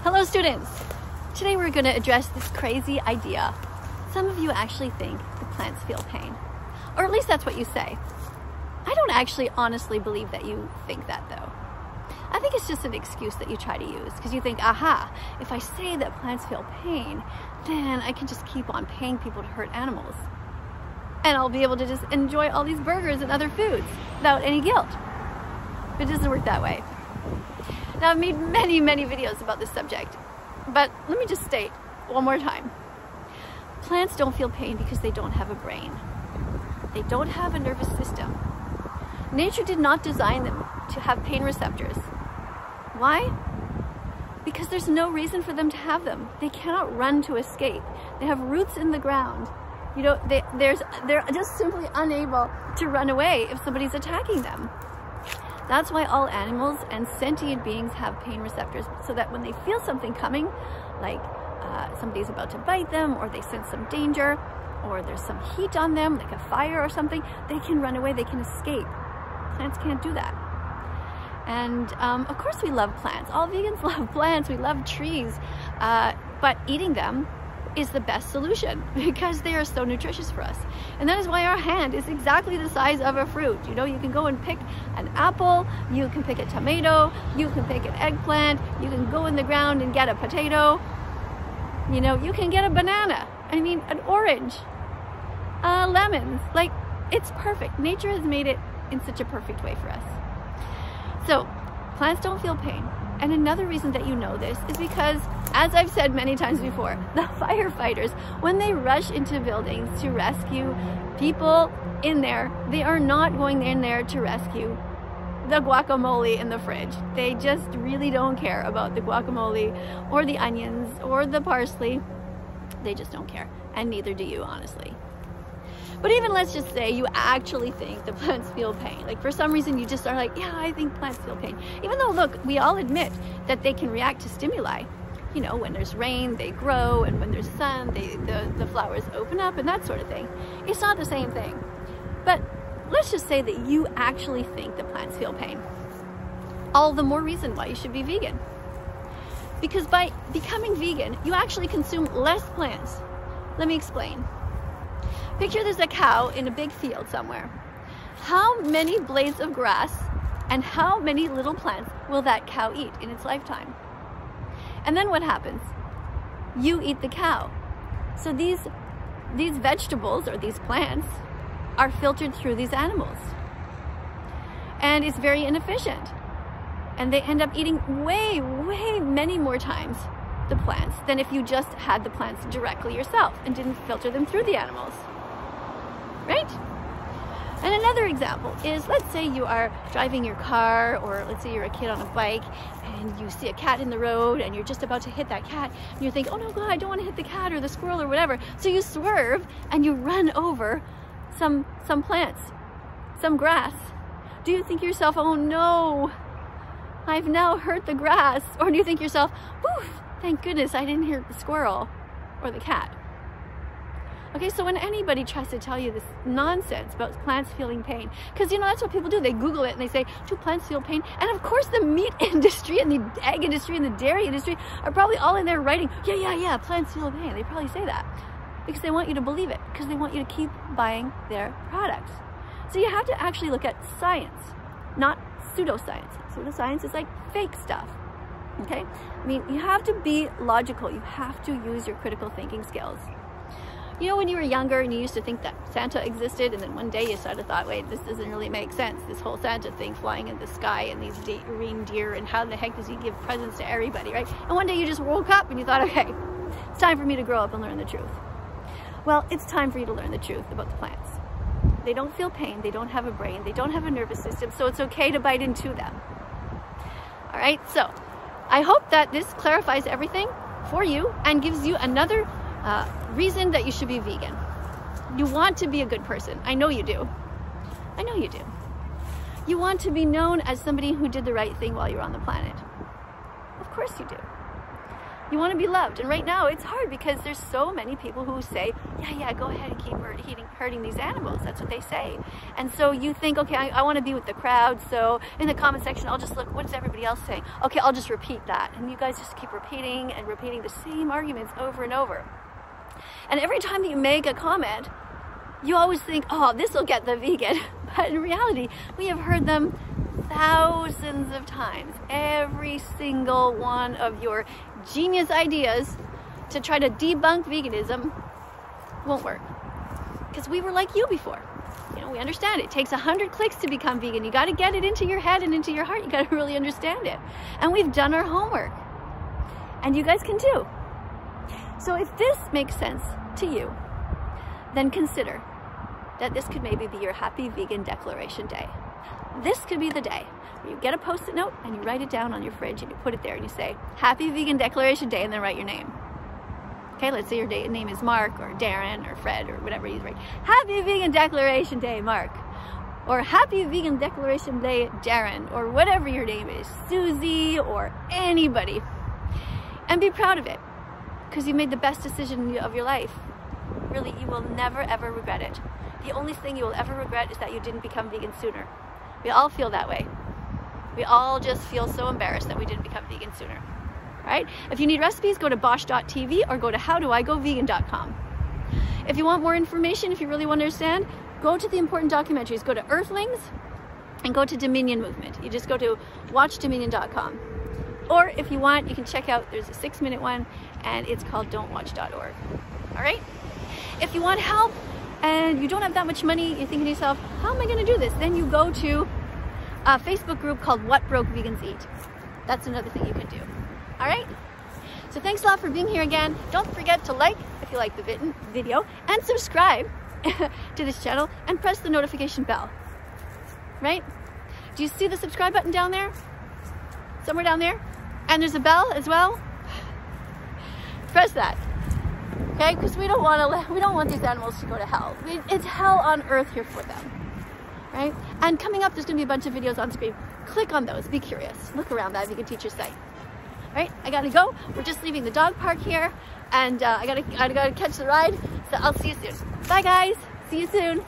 Hello students! Today we're going to address this crazy idea. Some of you actually think the plants feel pain. Or at least that's what you say. I don't actually honestly believe that you think that though. I think it's just an excuse that you try to use because you think, aha, if I say that plants feel pain, then I can just keep on paying people to hurt animals. And I'll be able to just enjoy all these burgers and other foods without any guilt. But it doesn't work that way. Now, I've made many videos about this subject, but let me just state one more time. Plants don't feel pain because they don't have a brain. They don't have a nervous system. Nature did not design them to have pain receptors. Why? Because there's no reason for them to have them. They cannot run to escape. They have roots in the ground. You know, they're just simply unable to run away if somebody's attacking them. That's why all animals and sentient beings have pain receptors, so that when they feel something coming, like somebody's about to bite them, or they sense some danger, or there's some heat on them, like a fire or something, they can run away, they can escape. Plants can't do that. And of course we love plants. All vegans love plants, we love trees, but eating them is the best solution because they are so nutritious for us. And that is why our hand is exactly the size of a fruit. You know, you can go and pick an apple, you can pick a tomato, you can pick an eggplant, you can go in the ground and get a potato, you know, you can get a banana, I mean an orange, lemons, like it's perfect. Nature has made it in such a perfect way for us. So plants don't feel pain. And another reason that you know this is because, as I've said many times before, the firefighters, when they rush into buildings to rescue people in there, they are not going in there to rescue the guacamole in the fridge. They just really don't care about the guacamole or the onions or the parsley. They just don't care. And neither do you, honestly. But even let's just say you actually think the plants feel pain. Like for some reason you just are like, yeah, I think plants feel pain. Even though, look, we all admit that they can react to stimuli. You know, when there's rain, they grow, and when there's sun, the flowers open up and that sort of thing. It's not the same thing. But let's just say that you actually think that plants feel pain. All the more reason why you should be vegan. Because by becoming vegan, you actually consume less plants. Let me explain. Picture there's a cow in a big field somewhere. How many blades of grass and how many little plants will that cow eat in its lifetime? And then what happens? You eat the cow. So these vegetables or these plants are filtered through these animals. And it's very inefficient. And they end up eating way many more times the plants than if you just had the plants directly yourself and didn't filter them through the animals. Right? And another example is, let's say you are driving your car, or let's say you're a kid on a bike and you see a cat in the road and you're just about to hit that cat and you think, oh no, God, I don't want to hit the cat or the squirrel or whatever. So you swerve and you run over some plants, some grass. Do you think to yourself, oh no, I've now hurt the grass? Or do you think to yourself, whew, thank goodness I didn't hit the squirrel or the cat? Okay, so when anybody tries to tell you this nonsense about plants feeling pain, because you know that's what people do, they Google it and they say, do plants feel pain? And of course the meat industry and the egg industry and the dairy industry are probably all in there writing, yeah, plants feel pain. They probably say that because they want you to believe it, because they want you to keep buying their products. So you have to actually look at science, not pseudoscience. Pseudoscience is like fake stuff, okay? I mean, you have to be logical. You have to use your critical thinking skills. You know, when you were younger and you used to think that Santa existed, and then one day you sort of thought, wait, this doesn't really make sense, this whole Santa thing flying in the sky and these reindeer, and how the heck does he give presents to everybody, right? And one day you just woke up and you thought, okay, it's time for me to grow up and learn the truth. Well, it's time for you to learn the truth about the plants. They don't feel pain, they don't have a brain, they don't have a nervous system, so it's okay to bite into them. All right, so I hope that this clarifies everything for you and gives you another reason that you should be vegan. You want to be a good person. I know you do. I know you do. You want to be known as somebody who did the right thing while you're on the planet. Of course you do. You want to be loved. And right now it's hard because there's so many people who say, yeah, go ahead and keep hurting these animals. That's what they say. And so you think, okay, I want to be with the crowd. So in the comment section, I'll just look, what is everybody else saying? Okay, I'll just repeat that. And you guys just keep repeating and repeating the same arguments over and over. And every time that you make a comment, you always think, oh, this will get the vegan. But in reality, we have heard them thousands of times. Every single one of your genius ideas to try to debunk veganism won't work. Because we were like you before. You know, we understand it takes 100 clicks to become vegan. You got to get it into your head and into your heart. You got to really understand it. And we've done our homework. And you guys can too. So if this makes sense to you, then consider that this could maybe be your Happy Vegan Declaration Day. This could be the day where you get a Post-it note and you write it down on your fridge and you put it there and you say, Happy Vegan Declaration Day, and then write your name. Okay, let's say your name is Mark or Darren or Fred or whatever you write. Happy Vegan Declaration Day, Mark. Or Happy Vegan Declaration Day, Darren, or whatever your name is, Susie or anybody. And be proud of it, because you made the best decision of your life. Really, you will never ever regret it. The only thing you will ever regret is that you didn't become vegan sooner. We all feel that way. We all just feel so embarrassed that we didn't become vegan sooner. Right? If you need recipes, go to bosch.tv or go to howdoigovegan.com. If you want more information, if you really want to understand, go to the important documentaries. Go to Earthlings and go to Dominion Movement. You just go to watchdominion.com. Or if you want, you can check out, there's a 6-minute one, and it's called don'twatch.org. All right? If you want help and you don't have that much money, you're thinking to yourself, how am I going to do this? Then you go to a Facebook group called What Broke Vegans Eat. That's another thing you can do. All right? So thanks a lot for being here again. Don't forget to like if you like the video and subscribe to this channel and press the notification bell. Right? Do you see the subscribe button down there? Somewhere down there? And there's a bell as well. Press that. Okay? Because we don't want these animals to go to hell. It's hell on earth here for them. Right? And coming up, there's going to be a bunch of videos on screen. Click on those. Be curious. Look around that Vegan Teacher site. All right? I got to go. We're just leaving the dog park here. And I gotta catch the ride. So I'll see you soon. Bye, guys. See you soon.